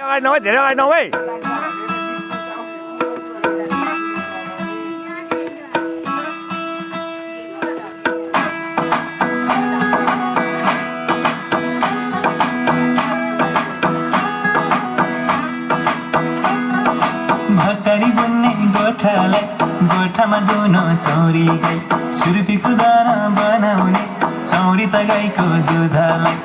धेरै अगाडि नभए भर्खरी बुन्ने गोठालाई गोठामा दुनो चौरी गाई छुर्पीको दाना बनाउने चौरी त गाईको दुधलाई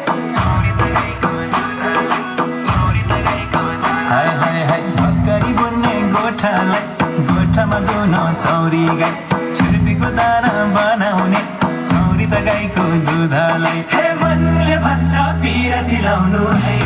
हाय हाय हाय भर्खरी बुन्ने गोठालाई गोठामा दुनो चौरी गाई छुर्पीको दाना बनाउने चौरी त गाईको दुधलाई हे मनले भन्छ पिर दिलाउनु है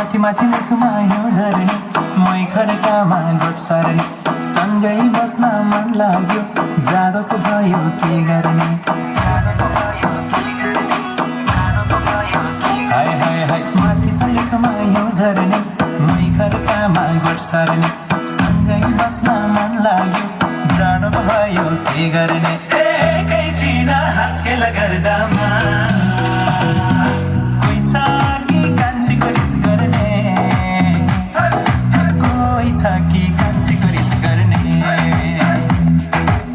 माथि माथि मुखमा यो झरनी मै खरकामा गोठ सरनी सँगै बस्न मन लाग्यो जाडोको भयो के गर्ने हाय हाय हाय माथि मुखमा यो झरनी मै खरकामा गोठ सरनी सँगै बस्न मन लाग्यो जाडोको भयो के गर्ने एकैछिन हास्केला गर्दामा